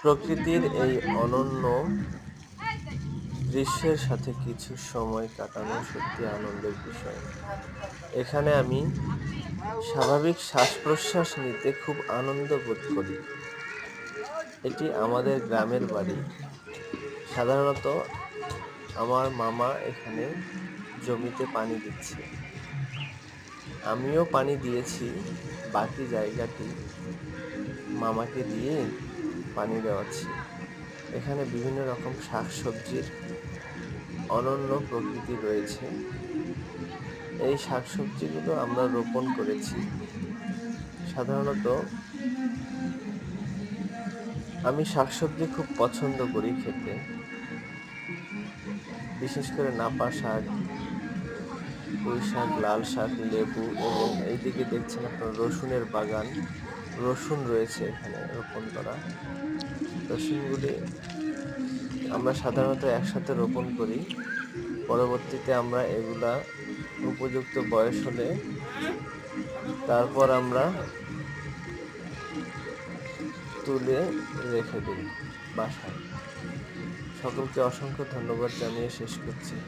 প্রকৃতির এই অনন্য দৃশ্যের সাথে কিছু সময় কাটানো সত্যি আনন্দের বিষয়। এখানে আমি স্বাভাবিক শ্বাস-প্রশ্বাস নিতে খুব আনন্দ বোধ করি। এটি আমাদের গ্রামের বাড়ি। সাধারণত আমার মামা এখানে জমিতে পানি দিচ্ছে। আমিও পানি দিয়েছি, বাকি জায়গাটি মামাকে দিয়ে পানি দেওয়াচ্ছি। এখানে বিভিন্ন রকম শাকসবজির অনন্য প্রকৃতি রয়েছে। এই শাকসবজিগুলো আমরা রোপণ করেছি। সাধারণত আমি শাকসবজি খুব পছন্দ করি খেতে। বিশেষ করে নাপা শাক, পুঁই শাক, লাল শাক, লেবু এবং এইদিকে দেখছেন আপনার রসুনের বাগান। রসুন রয়েছে এখানে রোপণ করা। রসুনগুলি আমরা সাধারণত একসাথে রোপণ করি। পরবর্তীতে আমরা এগুলা উপযুক্ত বয়স হলে তারপর আমরা তুলে রেখে দিই বাসায়। সকলকে অসংখ্য ধন্যবাদ জানিয়ে শেষ করছি।